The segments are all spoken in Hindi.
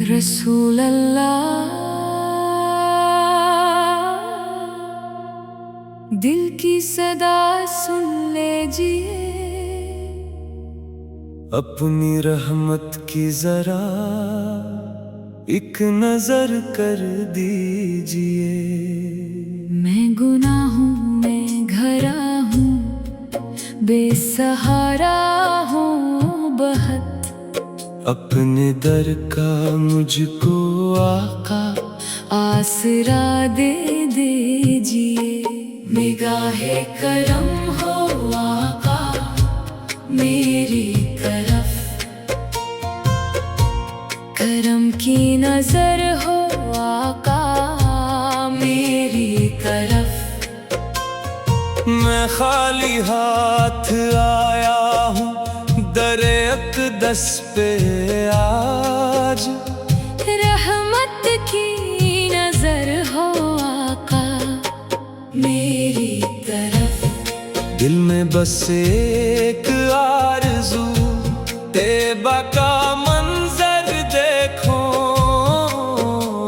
रसूल अल्लाह, दिल की सदा सुन लीजिए, अपनी रहमत की जरा एक नजर कर दीजिए। मैं गुनाहों में घरा हूँ, बेसहारा हूँ बहुत, अपने दर का मुझको आका आसरा दे दीजिए। निगाहे करम हो आका मेरी तरफ, करम की नजर हो आका मेरी तरफ। मैं खाली हाथ आया हूँ दरे अक़दस पे आज, रहमत की नजर हो आका मेरी तरफ। दिल में बस एक आरज़ू, तैबा का मंजर देखो,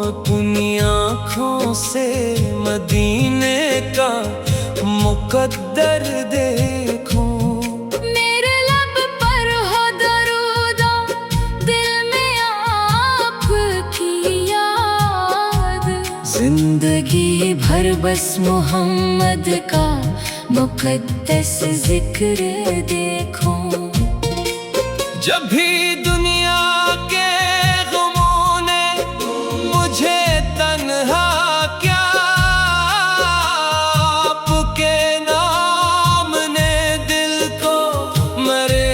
अपनी आँखों से मदीने का मुकद्दर देखो। मेरे लब पर हो दरूद, दिल में आपकी याद, जिंदगी भर बस मोहम्मद का मुकद्दस जिक्र देखो। जब भी दुनिया के ग़मों ने मुझे तन्हा क्या, आपके नाम ने दिल को मरे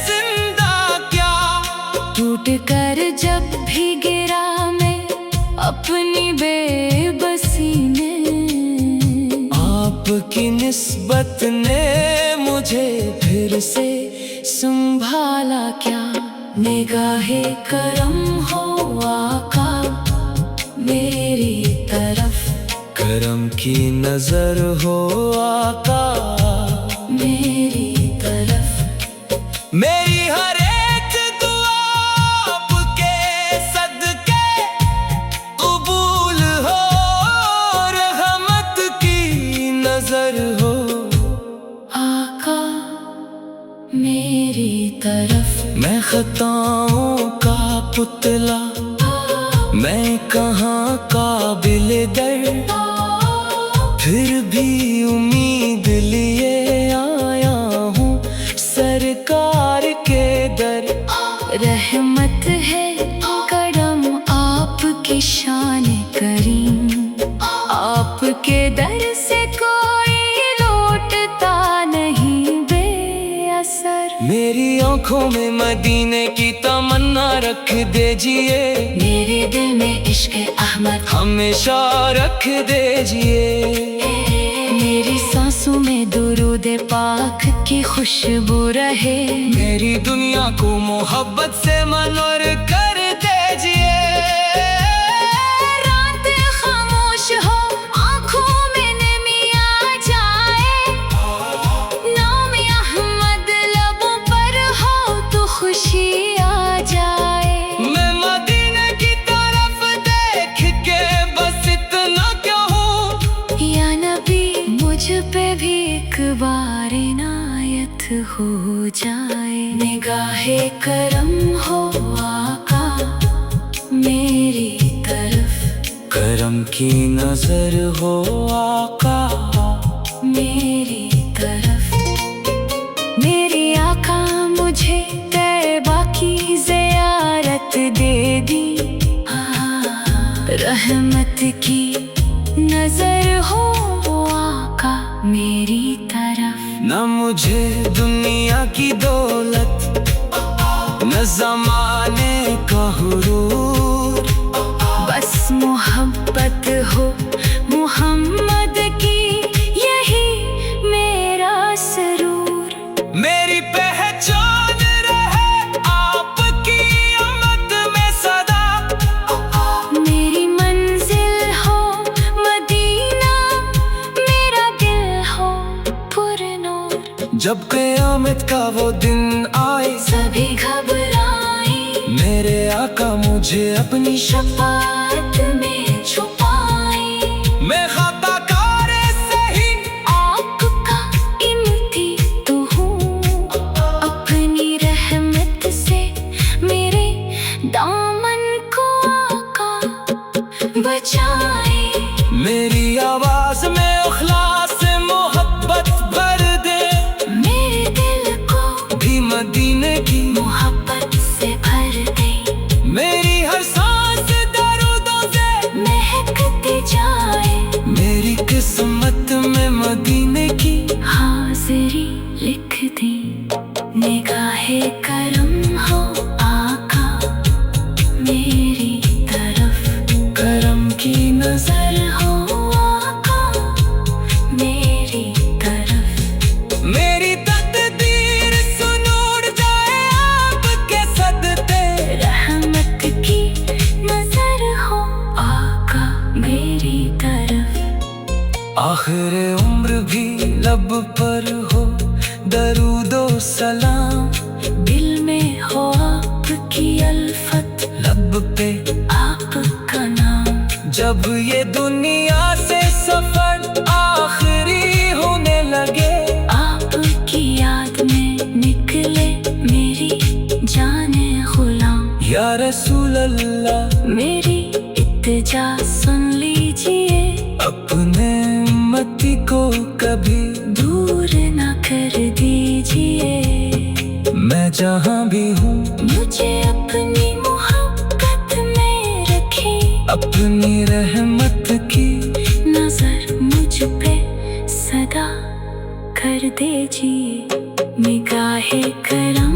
जिंदा क्या। टूट कर जब भी गिरा मैं अपनी बेबसी ने, आपकी निस्बत ने मुझे फिर से संभाला क्या। निगाहे करम हो आका मेरी तरफ, करम की नजर हो आका मेरी तरफ। मेरी हर एक दुआ आपके सदके कबूल हो, रहमत की नजर हो आका मेरी तरफ। मैं खताओं का पुतला, मैं कहाँ काबिल दर, फिर भी उम्मीद लिए आया हूँ सरकार के दर। रहमत है करम आपकी शान करीम, आपके दर से कोई लौटता नहीं बेअसर। मेरी आँखों में मदीने की तमन्ना रख दीजिए, मेरे दिल में इश्क अहमद हमेशा रख दीजिए। मेरी सांसों में दुरूद पाक की खुशबू रहे, मेरी दुनिया को मोहब्बत से मनोर कर दीजिए। रात खामोश हो आँखों में नमी आ जाए, नाम अहमद लबों पर हो तो खुशी आ जाए। मैं मदीने की तरफ देख के बस इतना कहूँ, या नबी मुझ पे भी एक बार इनायत हो जाए। निगाहे करम हो आका मेरी तरफ, करम की नजर हो आका मेरी तरफ। मेरी आका मुझे तैबा की ज़ियारत दे दी, रहमत की नजर हो आका मेरी तरफ। न मुझे दुनिया की दौलत, न ज़माने का हुरूर, बस मोहब्बत हो मोहम्मद की, यही मेरा सरूर। मेरी पहचान रहे आपकी अमद में सदा, मेरी मंजिल हो मदीना, मेरा दिल हो पुरनूर। जब क़यामत का वो दिन आए, सभी घबराए, मेरे आका मुझे अपनी शफाअत में छुपाए। मैं खताकार सही आपका इम्ती तो हूँ, अपनी रहमत से मेरे दामन को आका बचाए। मेरी आवाज में इखलास से मोहब्बत भर दे, मेरे दिल को भी मदीने की मोहब्बत से भर दे। मेरी हर सांस दरूदों से महकती जाए, मेरी किस्मत में मदीने की हाज़िरी लिख दी। निगाहे करम हो आका मेरी तरफ, करम की नजर हो आका मेरी तरफ। मेरी तकदीर सुन उड़ जाए आपके सदते, रहमत की नजर हो आका मेरी तरफ। आखिर उम्र भी लब पर हो दरूदो सलाम, दिल में हो आपकी अल्फत, लब पे आपका नाम। जब ये दुनिया से सफर आखिरी होने लगे, आपकी याद में निकले मेरी जाने गुलाम। या रसूल अल्लाह मेरी इत्तिजा सुन लीजिए, अपने उम्मती को कभी दूर न कर दीजिए। मैं जहाँ भी हूँ मुझे अपनी मोहब्बत में रखें, अपनी रहमत की नजर मुझ पे सदा कर दीजिए। निगाहे करम